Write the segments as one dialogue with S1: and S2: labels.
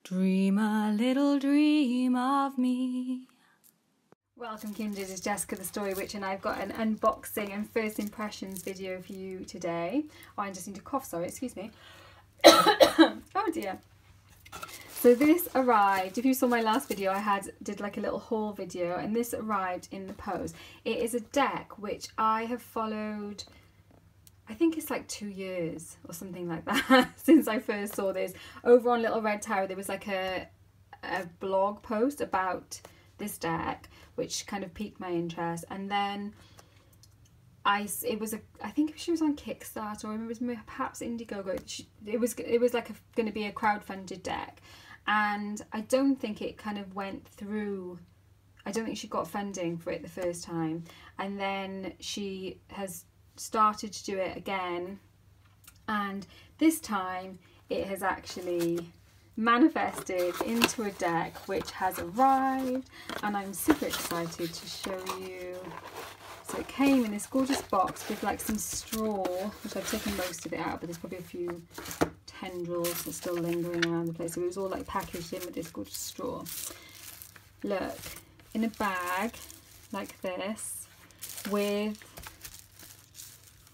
S1: Dream a little dream of me. Welcome kindred, it's Jessica the Story Witch, and I've got an unboxing and first impressions video for you today. Oh, I just need to cough, sorry, excuse me. Oh dear. So this arrived, if you saw my last video, I did like a little haul video, and this arrived in the post. It is a deck which I have followed, I think it's like 2 years or something like that since I first saw this. Over on Little Red Tower there was like a blog post about this deck which kind of piqued my interest, and then I think she was on Kickstarter, or it was perhaps Indiegogo. It was like going to be a crowdfunded deck, and I don't think it kind of went through. I don't think she got funding for it the first time, and then she has started to do it again, and this time it has actually manifested into a deck which has arrived, and I'm super excited to show you. So it came in this gorgeous box with like some straw, which I've taken most of it out, but there's probably a few tendrils that are still lingering around the place. So it was all like packaged in with this gorgeous straw. Look, in a bag like this with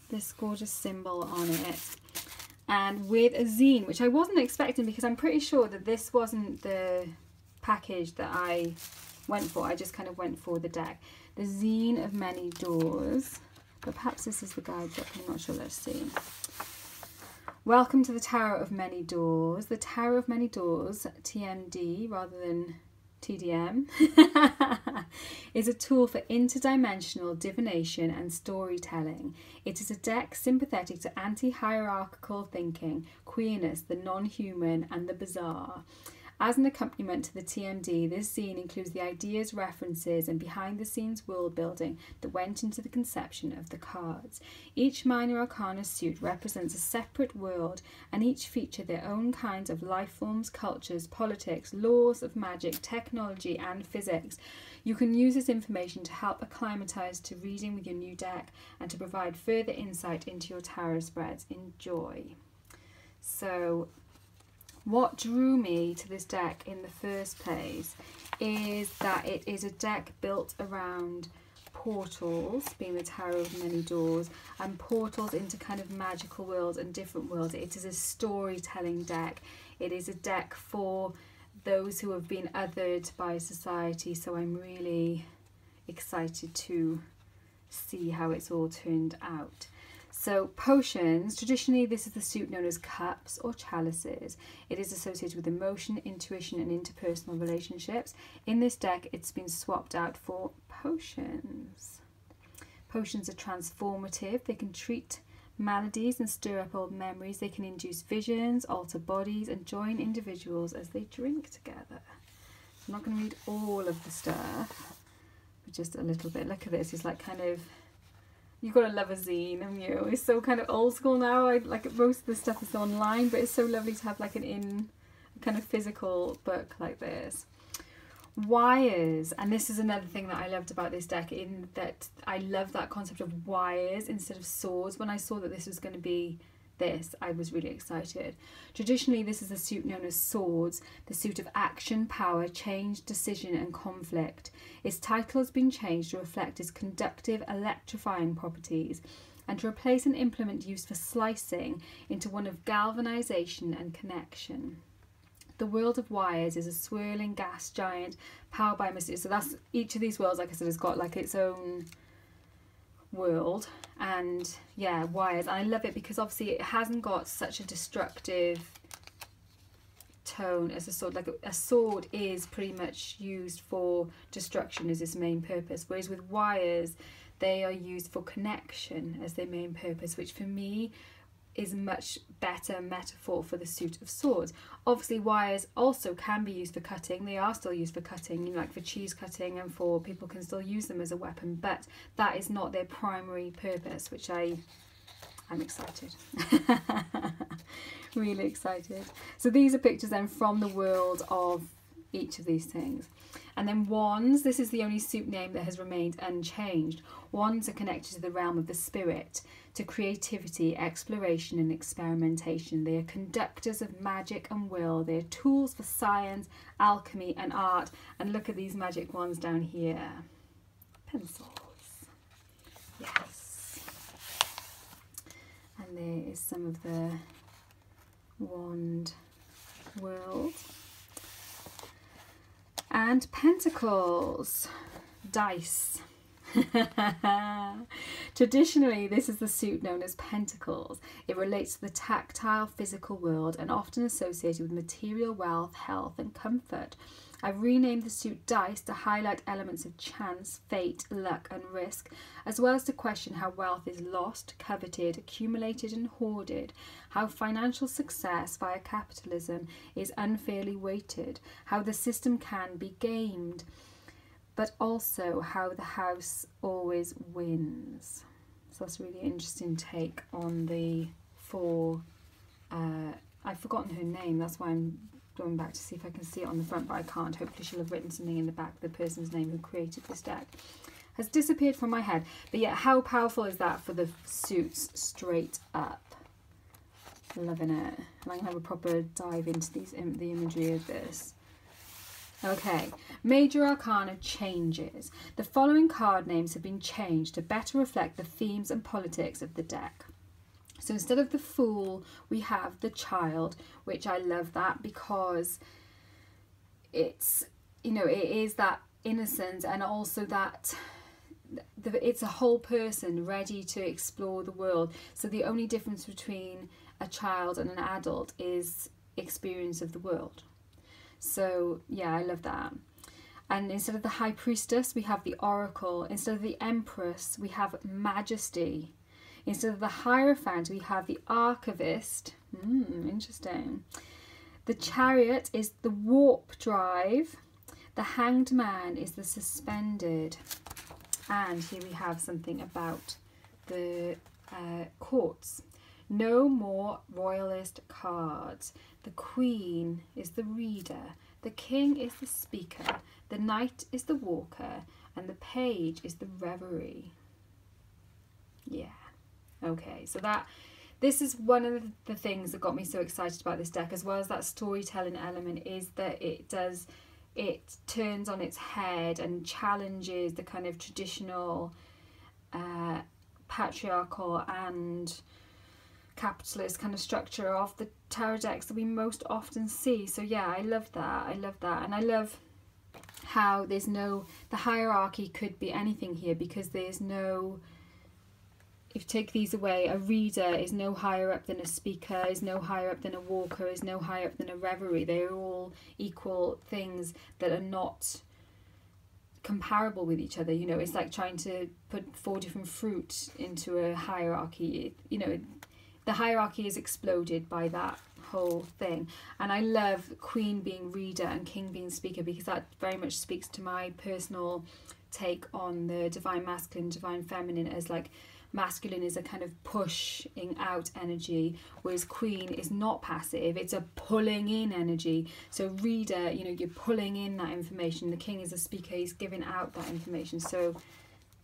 S1: this gorgeous symbol on it, and with a zine, which I wasn't expecting, because I'm pretty sure that this wasn't the package that I went for. I just kind of went for the deck. The Zine of Many Doors, but perhaps this is the guidebook, I'm not sure, let's see. Welcome to the Tower of Many Doors. The Tower of Many Doors, TMD rather than TDM, is a tool for interdimensional divination and storytelling. It is a deck sympathetic to anti-hierarchical thinking, queerness, the non-human, and the bizarre. As an accompaniment to the TMD, this zine includes the ideas, references, and behind-the-scenes world building that went into the conception of the cards. Each minor arcana suit represents a separate world, and each feature their own kinds of life forms, cultures, politics, laws of magic, technology, and physics. You can use this information to help acclimatize to reading with your new deck and to provide further insight into your tarot spreads. Enjoy. So, what drew me to this deck in the first place is that it is a deck built around portals, being the Tower of Many Doors, and portals into kind of magical worlds and different worlds. It is a storytelling deck. It is a deck for those who have been othered by society, so I'm really excited to see how it's all turned out. So potions, traditionally this is the suit known as cups or chalices. It is associated with emotion, intuition, and interpersonal relationships. In this deck it's been swapped out for potions. Potions are transformative. They can treat maladies and stir up old memories. They can induce visions, alter bodies, and join individuals as they drink together. I'm not going to read all of the stuff, but just a little bit. Look at this, it's like kind of, you've got to love a zine, haven't you? It's so kind of old school now. I like most of the stuff is online, but it's so lovely to have like a kind of physical book like this. Wires, and this is another thing that I loved about this deck, in that I love that concept of wires instead of swords. When I saw that this was going to be this, I was really excited. Traditionally this is a suit known as swords, the suit of action, power, change, decision, and conflict. Its title has been changed to reflect its conductive, electrifying properties, and to replace an implement used for slicing into one of galvanization and connection. The world of wires is a swirling gas giant powered by mystery. So that's, each of these worlds, like I said, has got like its own world, and yeah, wires. I love it because obviously it hasn't got such a destructive tone as a sword. Like a sword is pretty much used for destruction as its main purpose, whereas with wires they are used for connection as their main purpose, which for me is a much better metaphor for the suit of swords. Obviously wires also can be used for cutting. They are still used for cutting, you know, like for cheese cutting, and for people can still use them as a weapon, but that is not their primary purpose, which I'm excited. Really excited. So these are pictures then from the world of each of these things. And then wands, this is the only suit name that has remained unchanged. Wands are connected to the realm of the spirit, to creativity, exploration and experimentation. They are conductors of magic and will. They are tools for science, alchemy and art. And look at these magic wands down here. Pencils. Yes. And there is some of the wand world. And pentacles, dice. Traditionally, this is the suit known as pentacles. It relates to the tactile physical world and often associated with material wealth, health and comfort. I've renamed the suit dice to highlight elements of chance, fate, luck and risk, as well as to question how wealth is lost, coveted, accumulated and hoarded, how financial success via capitalism is unfairly weighted, how the system can be gamed, but also how the house always wins. So that's a really interesting take on the four. I've forgotten her name, that's why I'm going back to see if I can see it on the front, but I can't. Hopefully she'll have written something in the back, the person's name who created this deck. Has disappeared from my head. But yeah, how powerful is that for the suits straight up? Loving it. And I'm going to have a proper dive into the imagery of this. Okay, Major Arcana changes. The following card names have been changed to better reflect the themes and politics of the deck. So instead of the Fool, we have the Child, which I love that because it's, you know, it is that innocence and also that it's a whole person ready to explore the world. So the only difference between a child and an adult is experience of the world. So yeah, I love that. And instead of the High Priestess, we have the Oracle. Instead of the Empress, we have Majesty. Instead of the Hierophant, we have the Archivist. Interesting. The Chariot is the Warp Drive. The Hanged Man is the Suspended. And here we have something about the courts. No more royalist cards. The Queen is the Reader. The King is the Speaker. The Knight is the Walker. And the Page is the Reverie. Yeah. Okay, so this is one of the things that got me so excited about this deck, as well as that storytelling element, is that it turns on its head and challenges the kind of traditional patriarchal and capitalist kind of structure of the tarot decks that we most often see. So yeah, I love that. I love that. And I love how there's no, the hierarchy could be anything here, because there's no, if you take these away, a reader is no higher up than a speaker, is no higher up than a walker, is no higher up than a reverie. They're all equal things that are not comparable with each other. You know, it's like trying to put 4 different fruit into a hierarchy. You know, the hierarchy is exploded by that whole thing. And I love Queen being reader and King being speaker, because that very much speaks to my personal take on the divine masculine, divine feminine, as like masculine is a kind of pushing out energy, whereas Queen is not passive, it's a pulling in energy. So reader, you know, you're pulling in that information. The King is a speaker, he's giving out that information. So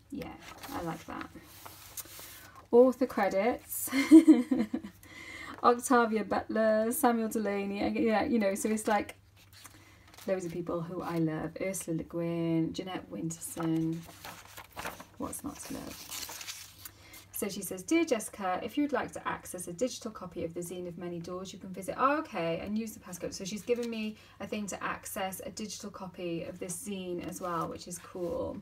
S1: yeah, I like that. Author credits. Octavia Butler, Samuel Delaney, yeah, you know, so it's like loads of people who I love. Ursula Le Guin, Jeanette Winterson, what's not to love? So she says, Dear Jessica, if you would like to access a digital copy of The Zine of Many Doors, you can visit, and use the passcode. So she's given me a thing to access a digital copy of this zine as well, which is cool.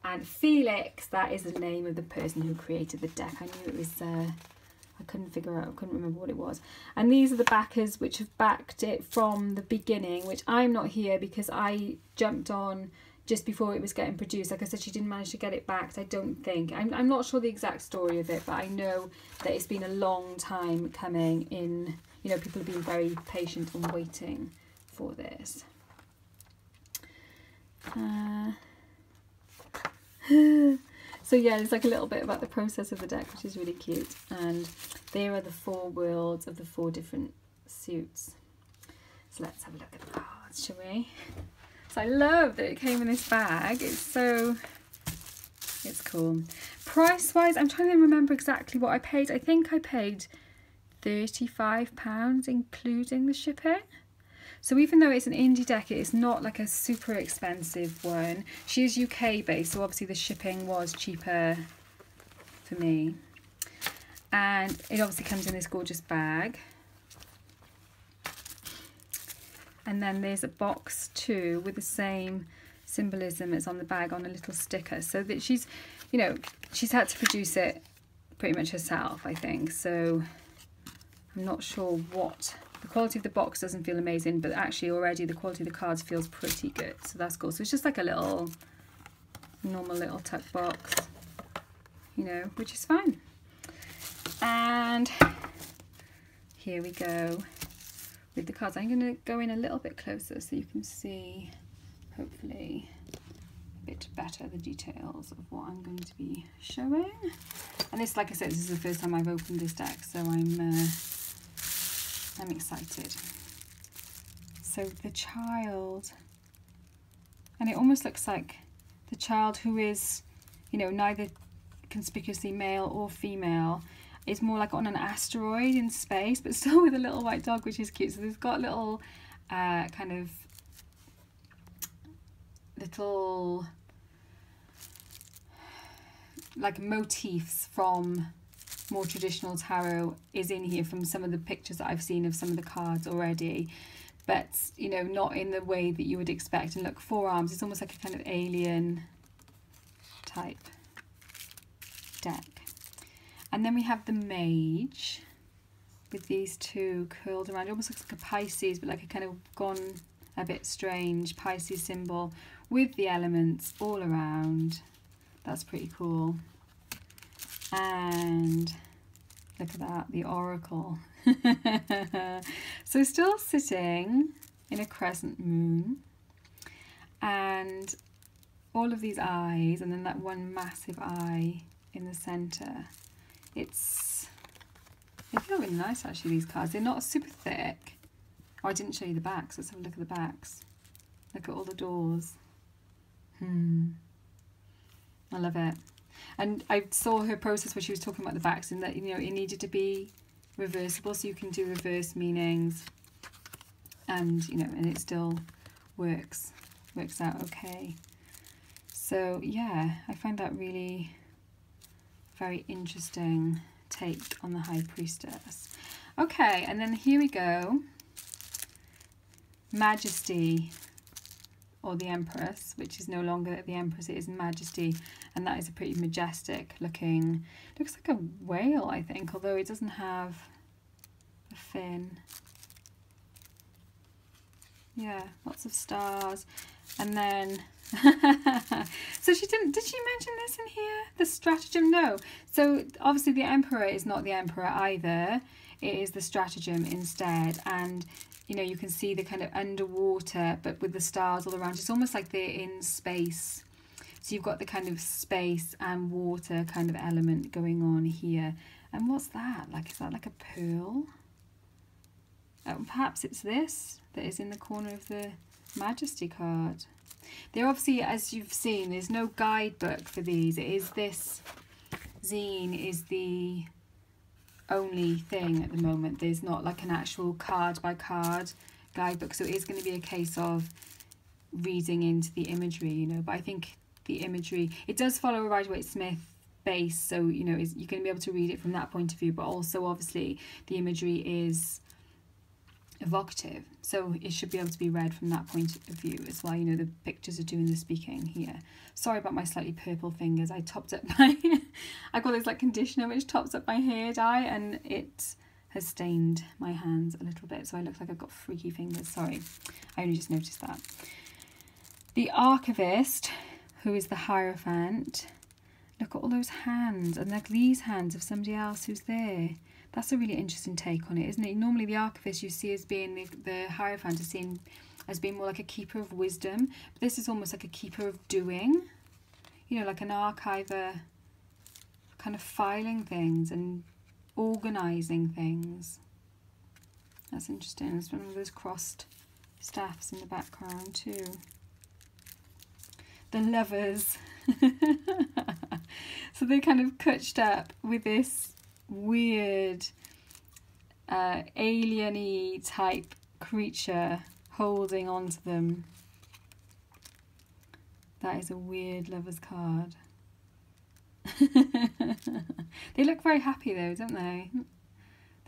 S1: And Felix, that is the name of the person who created the deck. I knew it was, I couldn't remember what it was. And these are the backers which have backed it from the beginning, which I'm not here because I jumped on just before it was getting produced. Like I said, she didn't manage to get it backed, I don't think. I'm not sure the exact story of it, but I know that it's been a long time coming in. You know, people have been very patient and waiting for this. So yeah, it's like a little bit about the process of the deck, which is really cute. And there are the 4 worlds of the 4 different suits. So let's have a look at the cards. shall we? So I love that it came in this bag. It's cool. Price wise, I'm trying to remember exactly what I paid. I think I paid £35 including the shipping. So even though it's an indie deck, it's not like a super expensive one. She is UK based, so obviously the shipping was cheaper for me. And it obviously comes in this gorgeous bag. And then there's a box too with the same symbolism as on the bag on a little sticker. So that she's, you know, she's had to produce it pretty much herself, I think. So I'm not sure what... The quality of the box doesn't feel amazing, but actually already the quality of the cards feels pretty good. So that's cool. So it's just like a little, normal little tuck box, you know, which is fine. And here we go with the cards. I'm going to go in a little bit closer so you can see, hopefully, a bit better the details of what I'm going to be showing. And this, like I said, this is the first time I've opened this deck, so I'm excited. So the child, and it almost looks like the child who is, you know, neither conspicuously male or female, is more like on an asteroid in space, but still with a little white dog, which is cute. So they've got little kind of little like motifs from more traditional tarot is in here from some of the pictures that I've seen of some of the cards already, but you know, not in the way that you would expect. And look, 4 arms, it's almost like a kind of alien type deck. And then we have the mage with these two curled around. It almost looks like a Pisces, but like a kind of gone a bit strange Pisces symbol with the elements all around. That's pretty cool. And look at that, the oracle. So still sitting in a crescent moon, and all of these eyes, and then that one massive eye in the center. They feel really nice actually, these cards. They're not super thick. Oh, I didn't show you the backs. Let's have a look at the backs. Look at all the doors. I love it. And I saw her process where she was talking about the backs, and that, you know, it needed to be reversible, so you can do reverse meanings, and you know, and it still works out okay. So yeah, I find that really very interesting take on the High Priestess. Okay, and then here we go. Majesty, or the Empress, which is no longer the Empress, it is Majesty, and that is a pretty majestic looking, looks like a whale, I think, although it doesn't have a fin. Yeah, lots of stars. And then so did she mention this in here, the stratagem? No. So obviously the Emperor is not the Emperor either, it is the stratagem instead. And you know, you can see the kind of underwater, but with the stars all around. It's almost like they're in space. So you've got the kind of space and water kind of element going on here. And what's that? Like, is that like a pearl? Perhaps it's this that is in the corner of the Majesty card. They're obviously, as you've seen, there's no guidebook for these. It is this zine is the only thing at the moment. There's not like an actual card by card guidebook, so it is going to be a case of reading into the imagery, you know. But I think the imagery, it does follow a Rider-Waite-Smith base, so you know, you're going to be able to read it from that point of view, but also obviously the imagery is evocative, so it should be able to be read from that point of view as well. You know, the pictures are doing the speaking here. Sorry about my slightly purple fingers. I topped up my I got this like conditioner which tops up my hair dye, and it has stained my hands a little bit, so I look like I've got freaky fingers. Sorry, I only just noticed that. The Archivist, who is the Hierophant. Look at all those hands, and like these hands of somebody else who's there. That's a really interesting take on it, isn't it? Normally the Archivist you see as being the Hierophant is seen as being more like a keeper of wisdom, but this is almost like a keeper of doing, you know, like an archiver, kind of filing things and organising things. That's interesting. It's one of those crossed staffs in the background too. The Lovers. So they're kind of cutched up with this weird alien-y type creature holding on to them. That is a weird Lovers card. They look very happy though, don't they?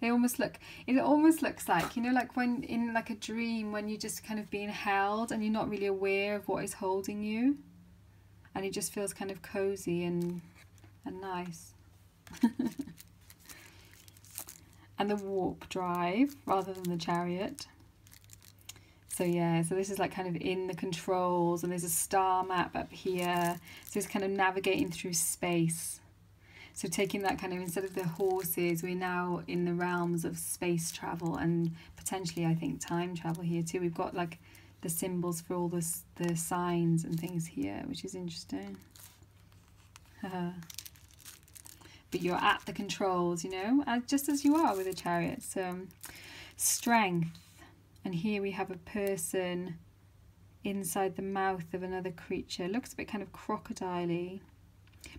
S1: They almost look, it almost looks like, you know, like when in like a dream when you're just kind of being held and you're not really aware of what is holding you. And it just feels kind of cozy and nice. And the Warp Drive rather than the Chariot. So yeah, so this is like kind of in the controls, and there's a star map up here. So it's kind of navigating through space. So taking that kind of, instead of the horses, we're now in the realms of space travel and potentially, I think, time travel here too. We've got like the symbols for all the signs and things here, which is interesting. But you're at the controls, you know, just as you are with a Chariot. So strength. And here we have a person inside the mouth of another creature. It looks a bit kind of crocodile-y.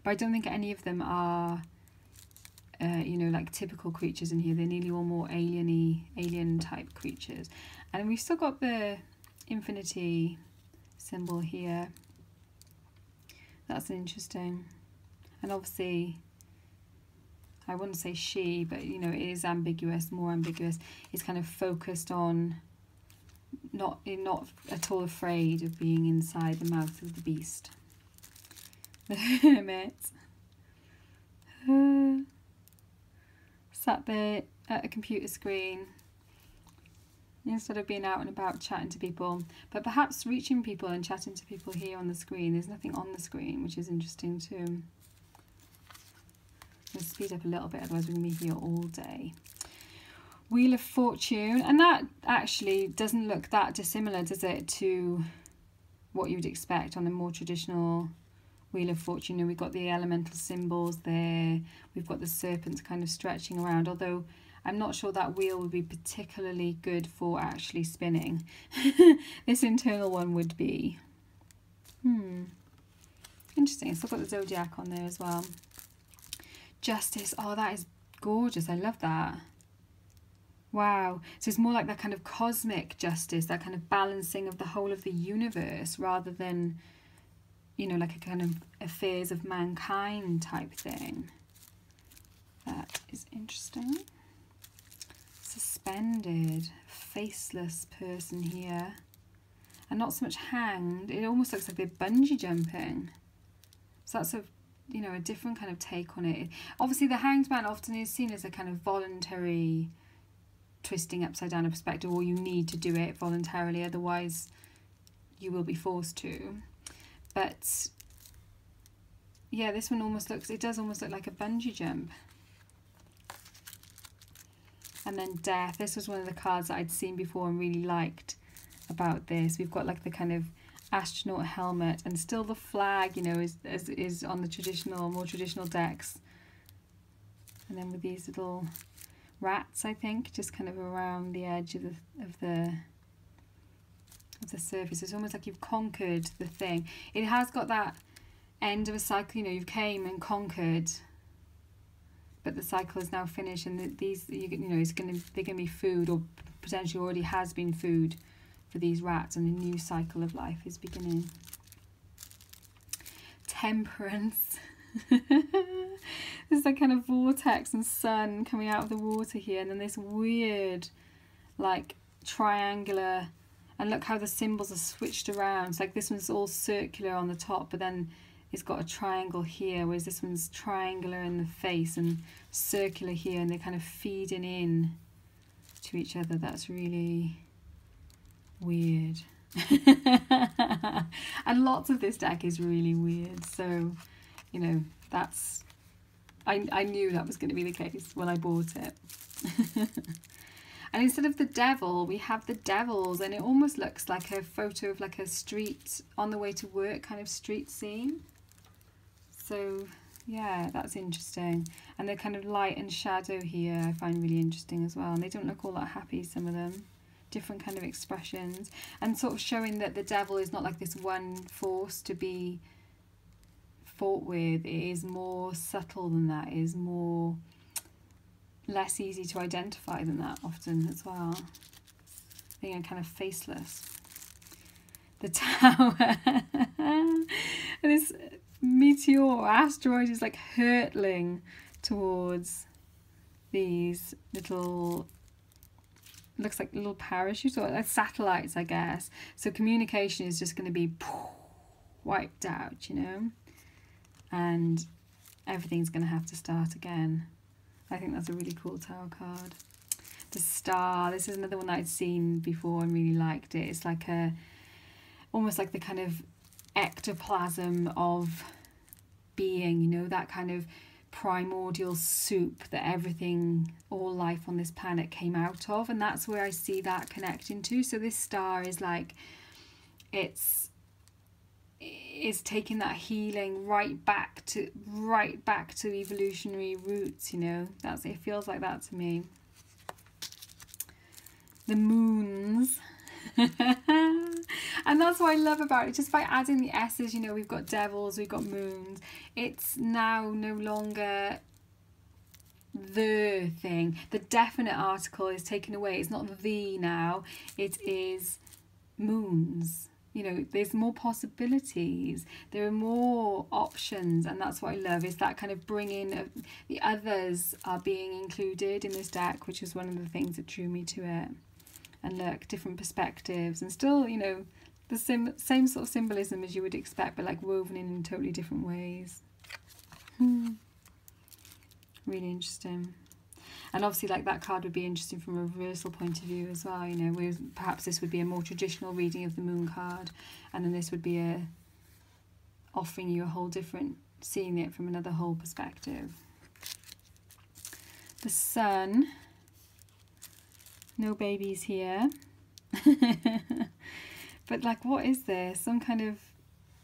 S1: But I don't think any of them are, you know, like typical creatures in here. They're nearly all more alien type creatures. And we've still got the infinity symbol here. That's interesting. And obviously, I wouldn't say she, but you know, it is ambiguous, more ambiguous. It's kind of focused on not at all afraid of being inside the mouth of the beast. The Hermit. Sat there at a computer screen instead of being out and about chatting to people, but perhaps reaching people and chatting to people here on the screen. There's nothing on the screen, which is interesting too. Let's speed up a little bit, otherwise we're going to be here all day. Wheel of Fortune, and that actually doesn't look that dissimilar, does it, to what you would expect on a more traditional Wheel of Fortune. You know, we've got the elemental symbols there, we've got the serpents kind of stretching around, although I'm not sure that wheel would be particularly good for actually spinning. This internal one would be. Interesting. Still got the zodiac on there as well. Justice. Oh, that is gorgeous. I love that. Wow. So it's more like that kind of cosmic justice, that kind of balancing of the whole of the universe, rather than, you know, like a kind of affairs of mankind type thing. That is interesting. Suspended, faceless person here. And not so much hanged. It almost looks like they're bungee jumping. So that's a, you know, a different kind of take on it. Obviously the hanged man often is seen as a kind of voluntary twisting upside down a perspective, or you need to do it voluntarily, otherwise you will be forced to. But yeah, this one almost looks, it does almost look like a bungee jump. And then Death. This was one of the cards that I'd seen before and really liked about this. We've got like the kind of astronaut helmet, and still the flag, you know, is on the traditional, more traditional decks. And then with these little rats, I think, just kind of around the edge of the surface. It's almost like you've conquered the thing. It has got that end of a cycle, you know, you've came and conquered, but the cycle is now finished, and these, you know, they're gonna be food, or potentially already has been food for these rats, and a new cycle of life is beginning. Temperance. There's like kind of vortex and sun coming out of the water here, and then this weird like triangular, and look how the symbols are switched around. So like this one's all circular on the top, but then it's got a triangle here, whereas this one's triangular in the face and circular here, and they're kind of feeding in to each other. That's really weird. And lots of this deck is really weird, so you know, that's, I knew that was going to be the case when I bought it. And instead of the devil, we have the devils, and it almost looks like a photo of like a street, on the way to work kind of street scene. So yeah, that's interesting. And the kind of light and shadow here I find really interesting as well, and they don't look all that happy, some of them. different kind of expressions, and sort of showing that the devil is not like this one force to be fought with. It is more subtle than that, it is more less easy to identify than that often as well. Being kind of faceless. The Tower. This meteor or asteroid is like hurtling towards these little, looks like little parachutes or like satellites, I guess. So communication is just going to be wiped out, you know, and everything's going to have to start again. I think that's a really cool Tower card. The Star, this is another one that I'd seen before and really liked it. It's like a, almost like the kind of ectoplasm of being, you know, that kind of primordial soup that everything, all life on this planet came out of, and that's where I see that connecting to. So this star is like, it's taking that healing right back to evolutionary roots, you know. That's, it feels like that to me. The Moons. And that's what I love about it. Just by adding the S's, you know, we've got devils, we've got moons. It's now no longer the thing. The definite article is taken away. It's not the now. It is moons. You know, there's more possibilities. There are more options, and that's what I love. Is that kind of bringing of the others are being included in this deck, which is one of the things that drew me to it. And look, different perspectives, and still, you know, the same sort of symbolism as you would expect, but like woven in totally different ways. Really interesting. And obviously, like, that card would be interesting from a reversal point of view as well, you know, where perhaps this would be a more traditional reading of the Moon card, and then this would be a offering you a whole different, seeing it from another whole perspective. The Sun. No babies here. But like, what is this? Some kind of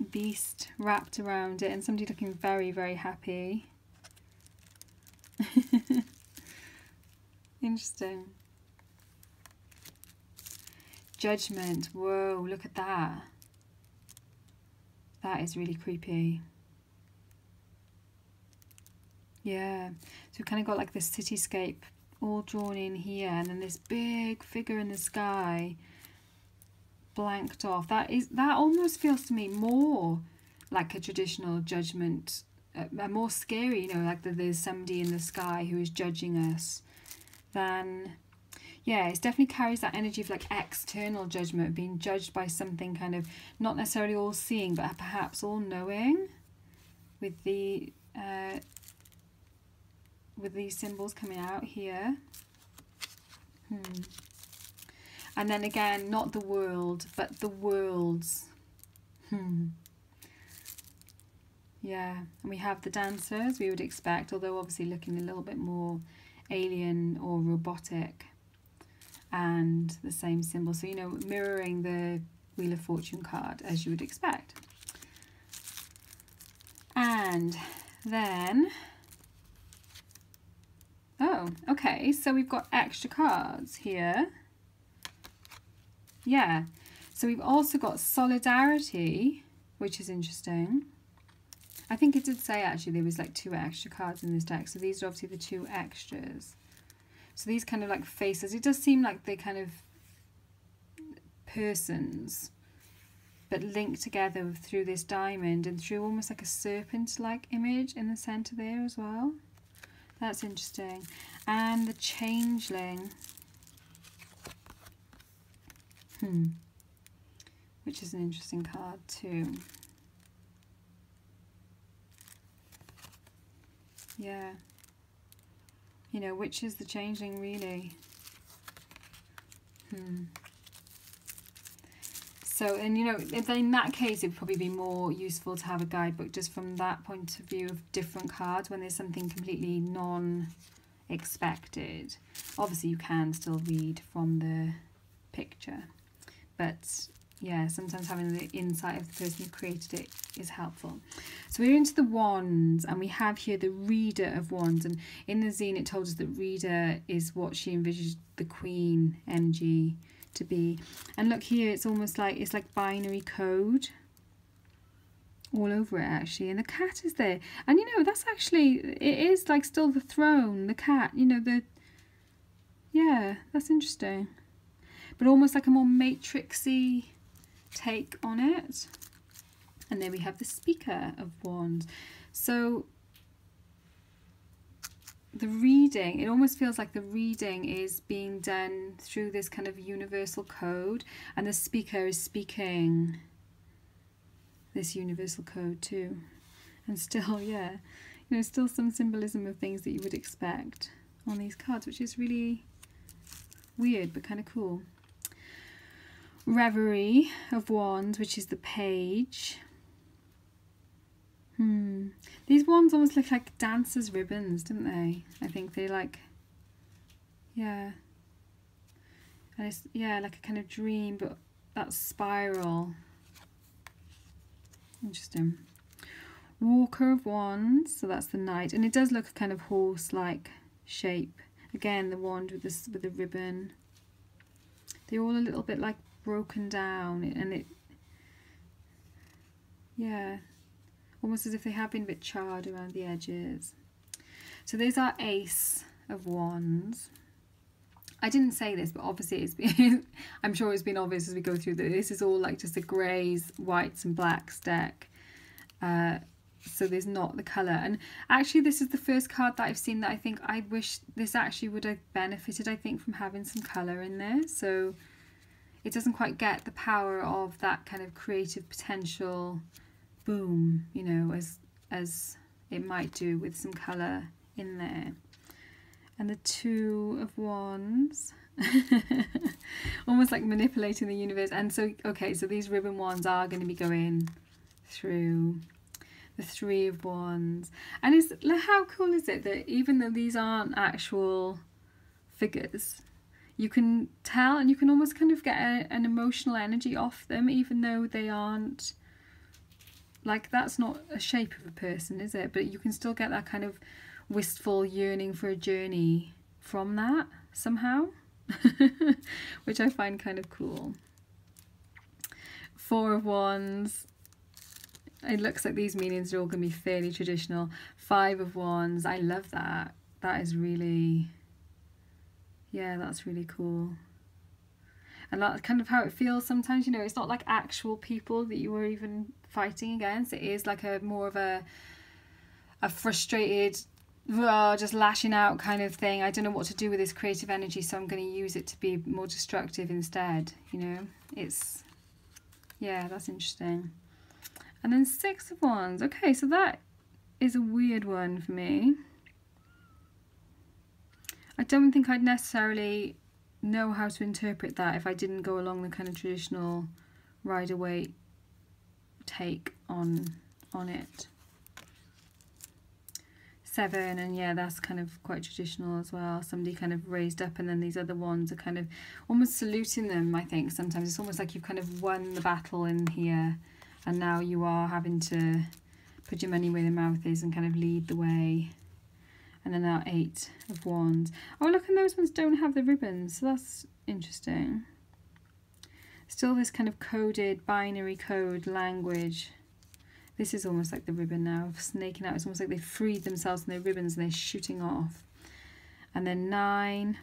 S1: beast wrapped around it, and somebody looking very, very happy. Interesting. Judgment. Whoa, look at that. That is really creepy. Yeah. So we've kind of got like this cityscape all drawn in here, and then this big figure in the sky blanked off. That almost feels to me more like a traditional judgment, more scary, you know, like that there's somebody in the sky who is judging us, than, yeah, it definitely carries that energy of like external judgment, being judged by something kind of not necessarily all seeing, but perhaps all knowing, with the with these symbols coming out here. And then again, not the world, but the worlds. Yeah, and we have the Dancer, as we would expect, although obviously looking a little bit more alien or robotic, and the same symbol. So, you know, mirroring the Wheel of Fortune card, as you would expect. And then, oh, okay, so we've got extra cards here. Yeah, so we've also got Solidarity, which is interesting. I think it did say actually there was like 2 extra cards in this deck, so these are obviously the 2 extras. So these kind of like faces, it does seem like they kind of persons, but linked together through this diamond and through almost like a serpent-like image in the centre there as well. That's interesting. And the Changeling. Which is an interesting card too. Yeah. You know, which is the Changeling really? So, and you know, in that case, it would probably be more useful to have a guidebook just from that point of view of different cards when there's something completely non-expected. Obviously, you can still read from the picture, but yeah, sometimes having the insight of the person who created it is helpful. So we're into the Wands, and we have here the Reader of Wands, and in the zine it told us that Reader is what she envisaged the Queen energy to be. And look here, it's almost like, it's like binary code all over it actually, and the cat is there, and you know, that's actually, it is like still the throne, the cat, you know, the, yeah, that's interesting, but almost like a more matrixy take on it. And then we have the Speaker of Wands. So the reading, it almost feels like the reading is being done through this kind of universal code, and the speaker is speaking this universal code too. And still, yeah, you know, still some symbolism of things that you would expect on these cards, which is really weird but kind of cool. Reverie of Wands, which is the Page. These wands almost look like dancers' ribbons, don't they? I think they like, yeah. And it's, yeah, like a kind of dream, but that spiral. Interesting. Walker of Wands, so that's the Knight, and it does look a kind of horse-like shape. Again, the wand with this, with the ribbon. They're all a little bit like broken down, and it, yeah, almost as if they have been a bit charred around the edges. So there's our Ace of Wands. I didn't say this, but obviously it's been, I'm sure it's been obvious as we go through that this is all like just a greys, whites and blacks deck. So there's not the colour. And actually this is the first card that I've seen that I think I wish this actually would have benefited, I think, from having some colour in there. So it doesn't quite get the power of that kind of creative potential boom, you know, as it might do with some colour in there. And the Two of Wands, almost like manipulating the universe. And so, okay, so these ribbon wands are going to be going through the Three of Wands. And it's, how cool is it that even though these aren't actual figures, you can tell and you can almost kind of get an emotional energy off them, even though they aren't, like, that's not a shape of a person, is it? But you can still get that kind of wistful yearning for a journey from that somehow, which I find kind of cool. Four of Wands, it looks like these meanings are all going to be fairly traditional. Five of Wands, I love that. That is really, yeah, that's really cool. And that's kind of how it feels sometimes, you know, it's not like actual people that you were even fighting against. It is like a more of a frustrated, just lashing out kind of thing. I don't know what to do with this creative energy, so I'm going to use it to be more destructive instead, you know. It's, yeah, that's interesting. And then Six of Wands. Okay, so that is a weird one for me. I don't think I'd necessarily know how to interpret that if I didn't go along the kind of traditional Rider-Waite take on it. Seven, and yeah, that's kind of quite traditional as well. Somebody kind of raised up, and then these other ones are kind of almost saluting them, I think. Sometimes it's almost like you've kind of won the battle in here, and now you are having to put your money where your mouth is and kind of lead the way. And then our Eight of Wands. Oh, look, and those ones don't have the ribbons, so that's interesting. Still this kind of coded, binary code language. This is almost like the ribbon now, snaking out. It's almost like they've freed themselves from their ribbons and they're shooting off. And then Nine.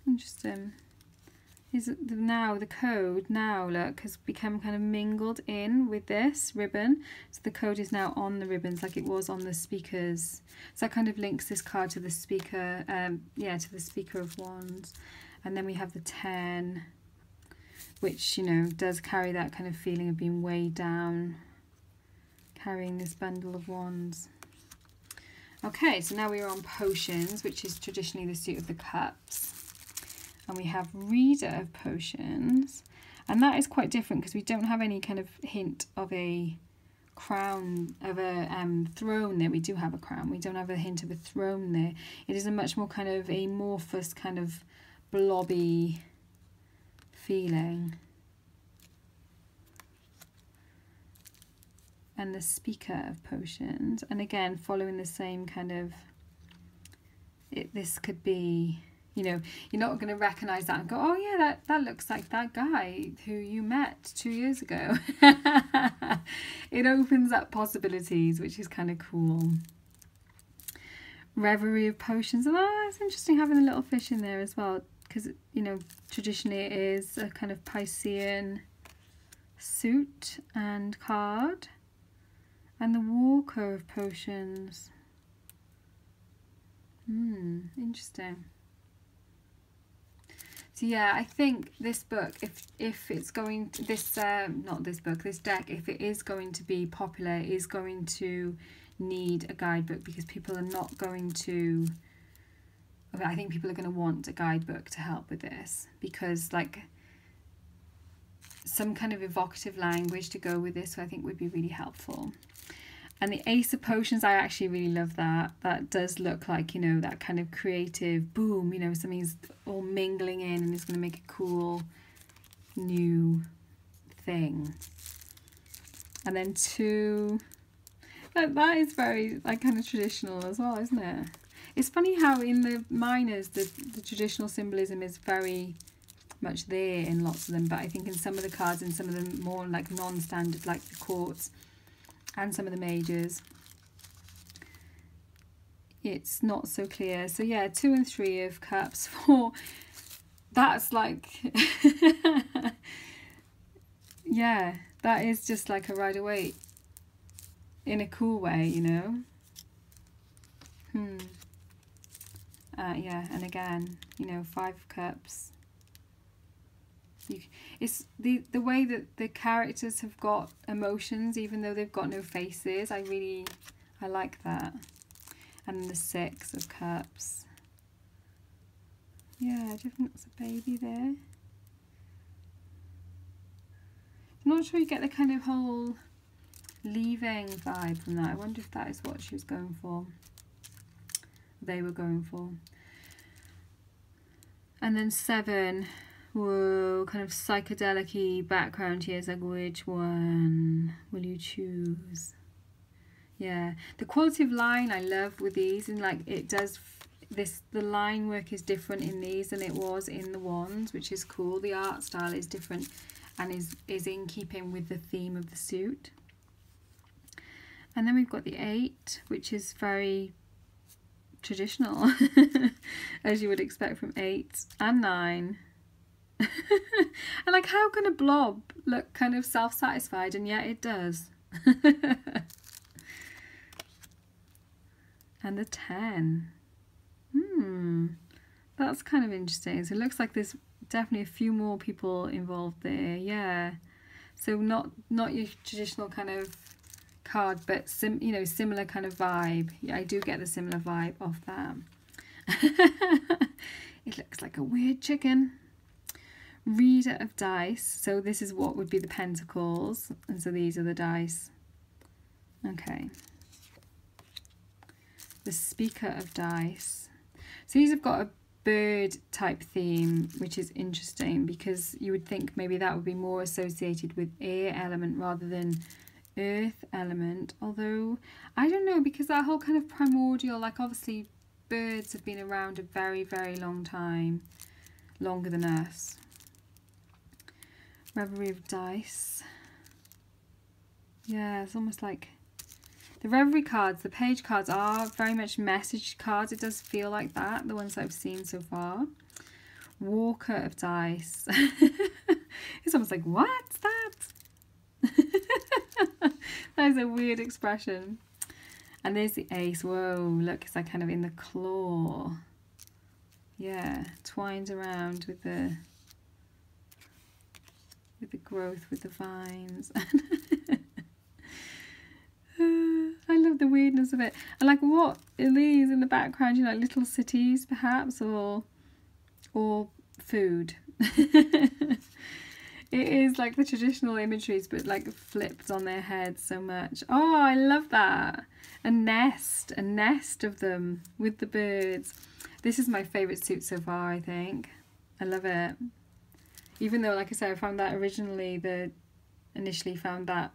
S1: Interesting. Is it now the code now, look, has become kind of mingled in with this ribbon. So the code is now on the ribbons like it was on the speakers. So that kind of links this card to the speaker, yeah, to the Speaker of Wands. And then we have the 10, which, you know, does carry that kind of feeling of being weighed down, carrying this bundle of wands. Okay, so now we are on Potions, which is traditionally the suit of the cups. And we have Reader of Potions, and that is quite different because we don't have any kind of hint of a crown, of a throne there. We do have a crown. We don't have a hint of a throne there. It is a much more kind of amorphous, kind of blobby feeling. And the Speaker of Potions, and again following the same kind of this could be, you know, you're not going to recognize that and go, oh yeah, that looks like that guy who you met 2 years ago. It opens up possibilities, which is kind of cool. Reverie of Potions. Oh, it's interesting having a little fish in there as well, because, you know, traditionally it is a kind of Piscean suit and card. And the Walker of Potions. Interesting. So yeah, I think this book, if it's going to, this deck, if it is going to be popular, is going to need a guidebook, because people are not going to, I think people are going to want a guidebook to help with this, because like some kind of evocative language to go with this, I think would be really helpful. And the Ace of Potions, I actually really love that. That does look like, you know, that kind of creative boom, you know, something's all mingling in and it's going to make a cool new thing. And then 2, that is very like kind of traditional as well, isn't it? It's funny how in the minors the traditional symbolism is very much there in lots of them, but I think in some of the cards and some of them more like non-standard, like the courts and some of the majors, it's not so clear. So yeah, 2 and 3 of Cups. 4, that's like yeah, that is just like a ride away in a cool way, you know. Yeah, and again, you know, 5 of Cups. It's the way that the characters have got emotions even though they've got no faces. I like that. And the 6 of Cups. Yeah, do you think that's a baby there? I'm not sure you get the kind of whole leaving vibe from that. I wonder if that is what she was going for. They were going for. And then 7. Whoa, kind of psychedelic-y background here. It's like, which one will you choose? Yeah, the quality of line I love with these, and like it does this, the line work is different in these than it was in the ones, which is cool. The art style is different and is in keeping with the theme of the suit. And then we've got the 8, which is very traditional as you would expect from 8, and 9. And like, how can a blob look kind of self-satisfied, and yet it does. And the 10. That's kind of interesting. So it looks like there's definitely a few more people involved there. Yeah, so not your traditional kind of card, but you know, similar kind of vibe. Yeah, I do get the similar vibe off that. It looks like a weird chicken. Reader of dice. So this is what would be the Pentacles, and so these are the dice. Okay. The Speaker of dice. So these have got a bird type theme, which is interesting because you would think maybe that would be more associated with air element rather than earth element, although I don't know, because that whole kind of primordial, like obviously birds have been around a very, very long time, longer than us. Reverie of dice. Yeah, it's almost like the Reverie cards, the page cards are very much message cards. It does feel like that, the ones that I've seen so far. Walker of dice. It's almost like, what's that? That is a weird expression. And there's the ace. Whoa, look, it's like kind of in the claw. Yeah, twined around with the growth, with the vines. I love the weirdness of it. And like, what are these in the background? You know, like little cities perhaps, or food. It is like the traditional imageries, but like flipped on their heads so much. Oh, I love that. A nest of them with the birds. This is my favourite suit so far, I think. I love it. Even though, like I said, I found that initially found that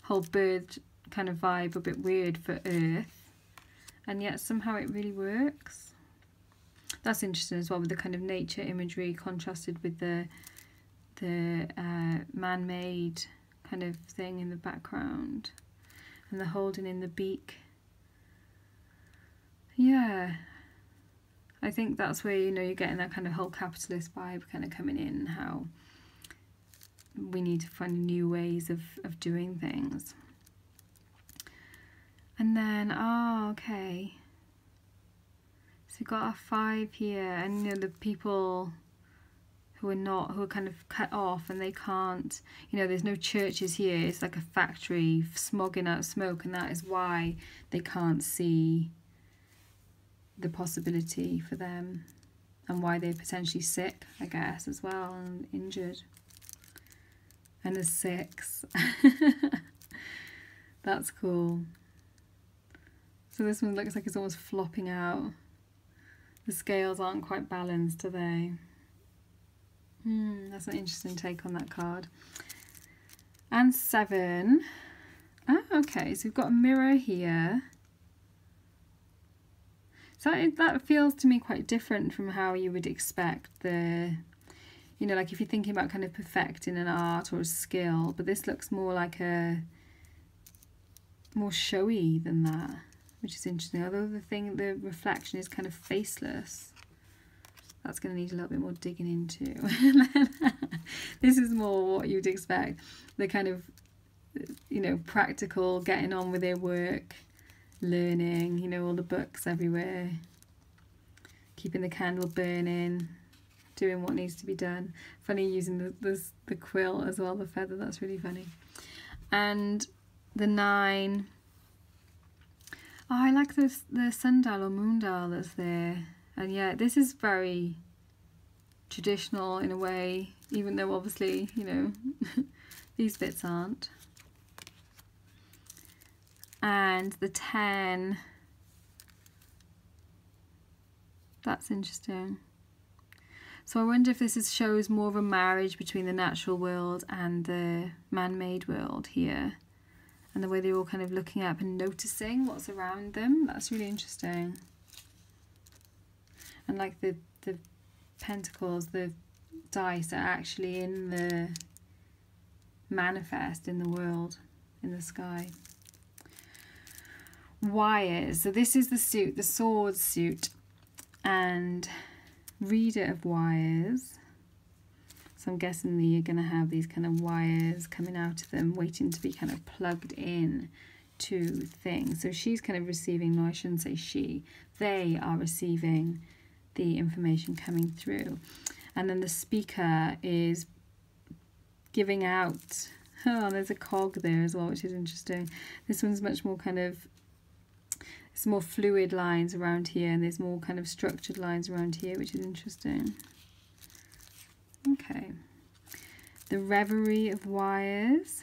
S1: whole bird kind of vibe a bit weird for Earth, and yet somehow it really works. That's interesting as well, with the kind of nature imagery contrasted with the man-made kind of thing in the background, and the holding in the beak. Yeah, I think that's where, you know, you're getting that kind of whole capitalist vibe kind of coming in, how we need to find new ways of doing things. And then, oh, okay, so we've got our 5 here, and, you know, the people who are kind of cut off, and they can't, you know, there's no churches here, it's like a factory smogging out smoke, and that is why they can't see the possibility for them, and why they're potentially sick, I guess, as well, and injured. And a 6. That's cool. So this one looks like it's almost flopping out. The scales aren't quite balanced, are they? That's an interesting take on that card. And 7. Oh, okay, so we've got a mirror here. So that feels to me quite different from how you would expect the, you know, like if you're thinking about kind of perfecting an art or a skill, but this looks more like more showy than that, which is interesting. Although the reflection is kind of faceless. That's going to need a little bit more digging into. This is more what you'd expect. The kind of, you know, practical, getting on with their work, learning, you know, all the books everywhere, keeping the candle burning, doing what needs to be done. Funny using the quill as well, the feather, that's really funny. And the 9. Oh, I like the sundial or moondial that's there. And yeah, this is very traditional in a way, even though obviously, you know, these bits aren't. And the 10, that's interesting. So I wonder if this shows more of a marriage between the natural world and the man-made world here, and the way they're all kind of looking up and noticing what's around them. That's really interesting. And like the pentacles, the dice are actually in the manifest in the world, in the sky. Wires. So this is the suit, the sword suit, and reader of wires. So I'm guessing that you're going to have these kind of wires coming out of them, waiting to be kind of plugged in to things. So she's kind of receiving, no, I shouldn't say she, they are receiving the information coming through. And then the speaker is giving out, oh, there's a cog there as well, which is interesting. This one's much more kind of, it's more fluid lines around here, and there's more kind of structured lines around here, which is interesting. Okay, the reverie of wires.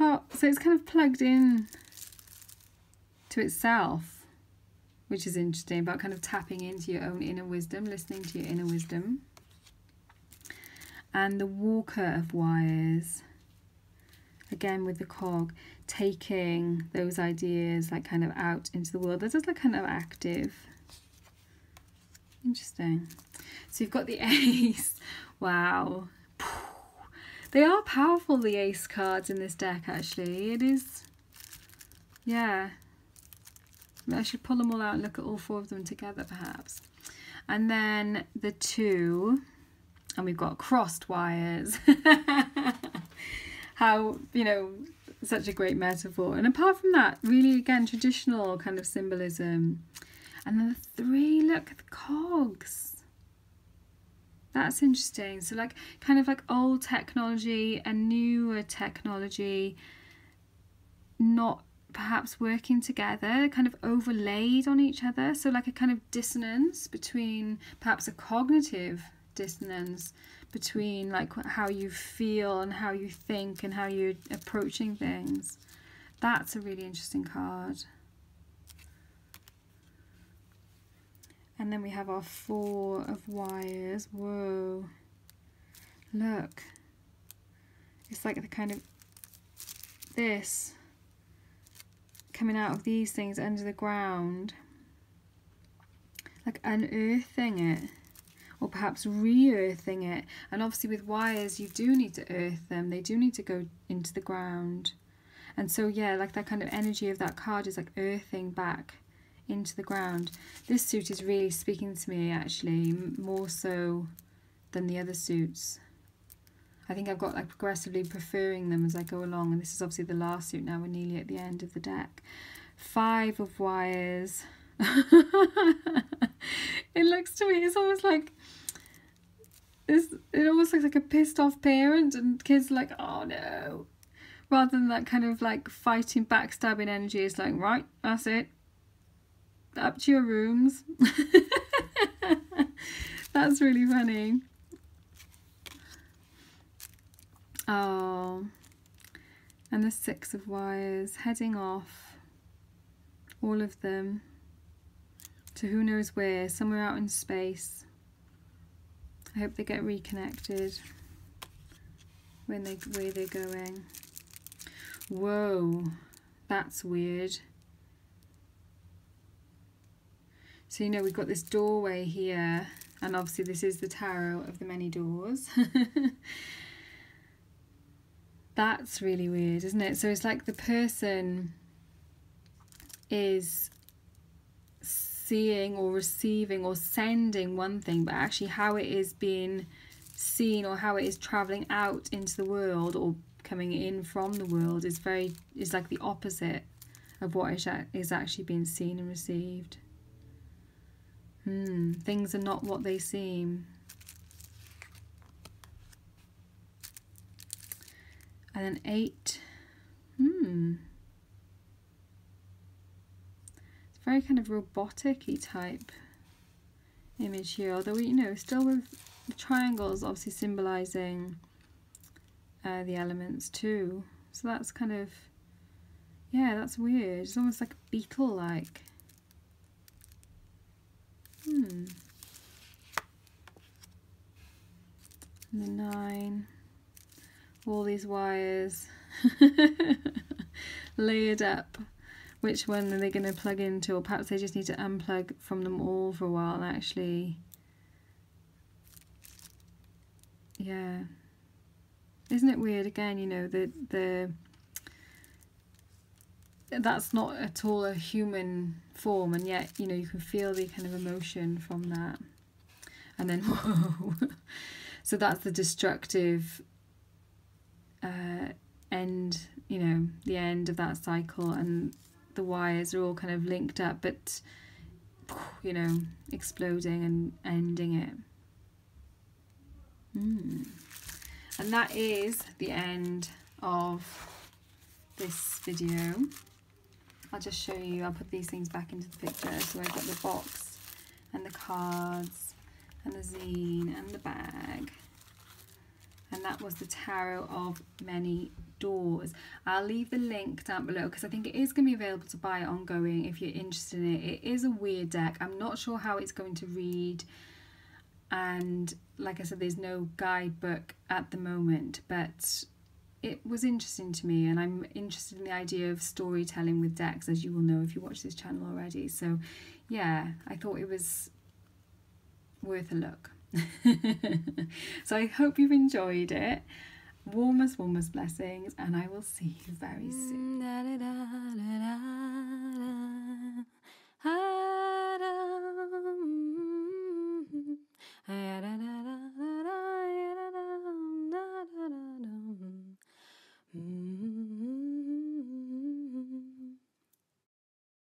S1: Oh, so it's kind of plugged in to itself, which is interesting, about kind of tapping into your own inner wisdom, listening to your inner wisdom. And the walker of wires, again with the cog, taking those ideas like kind of out into the world. This is like kind of active. Interesting. So you've got the ace. Wow. They are powerful, the ace cards in this deck, actually. It is, yeah. I should pull them all out and look at all 4 of them together, perhaps. And then the 2, and we've got crossed wires. How, you know, such a great metaphor. And apart from that, really, again, traditional kind of symbolism. And then the 3, look at the cogs. That's interesting. So like kind of like old technology and newer technology not perhaps working together, kind of overlaid on each other. So like a kind of dissonance between, perhaps a cognitive dissonance between like how you feel and how you think and how you're approaching things. That's a really interesting card. And then we have our 4 of wires. Whoa. Look. It's like the kind of this coming out of these things under the ground. like unearthing it, or perhaps re-earthing it. And obviously with wires, you do need to earth them. They do need to go into the ground. And so, yeah, like that kind of energy of that card is like earthing back into the ground. This suit is really speaking to me, actually, more so than the other suits. I think I've got like progressively preferring them as I go along. And this is obviously the last suit now. We're nearly at the end of the deck. 5 of wires. It looks to me, it's almost like it almost looks like a pissed off parent, and kids are like, oh no, rather than that kind of like fighting, backstabbing energy. It's like, right, that's it, up to your rooms. That's really funny. Oh, and the 6 of wires heading off, all of them, to who knows where, somewhere out in space. I hope they get reconnected where they're going. Whoa, that's weird. So, you know, we've got this doorway here, and obviously this is the tarot of the many doors. That's really weird, isn't it? So it's like the person is seeing or receiving or sending one thing, but actually how it is being seen or how it is traveling out into the world or coming in from the world is like the opposite of what is actually being seen and received. Things are not what they seem. And then 8. It's very kind of robotic-y type image here, although, you know, still with the triangles obviously symbolising the elements too. So that's kind of, yeah, that's weird. It's almost like beetle-like. And the 9. All these wires layered up. Which one are they going to plug into? Or perhaps they just need to unplug from them all for a while and actually, yeah. Isn't it weird again, you know, that's not at all a human form, and yet, you know, you can feel the kind of emotion from that. And then, whoa. So that's the destructive end, you know, the end of that cycle, and the wires are all kind of linked up, but, you know, exploding and ending it. And that is the end of this video. I'll just show you, I'll put these things back into the picture. So I've got the box and the cards and the zine and the bag. And that was the Tarot of Many Doors. I'll leave the link down below because I think it is going to be available to buy ongoing if you're interested in it. It is a weird deck. I'm not sure how it's going to read. And like I said, there's no guidebook at the moment. But it was interesting to me. And I'm interested in the idea of storytelling with decks, as you will know if you watch this channel already. So yeah, I thought it was worth a look. So I hope you've enjoyed it. Warmest blessings, and I will see you very soon.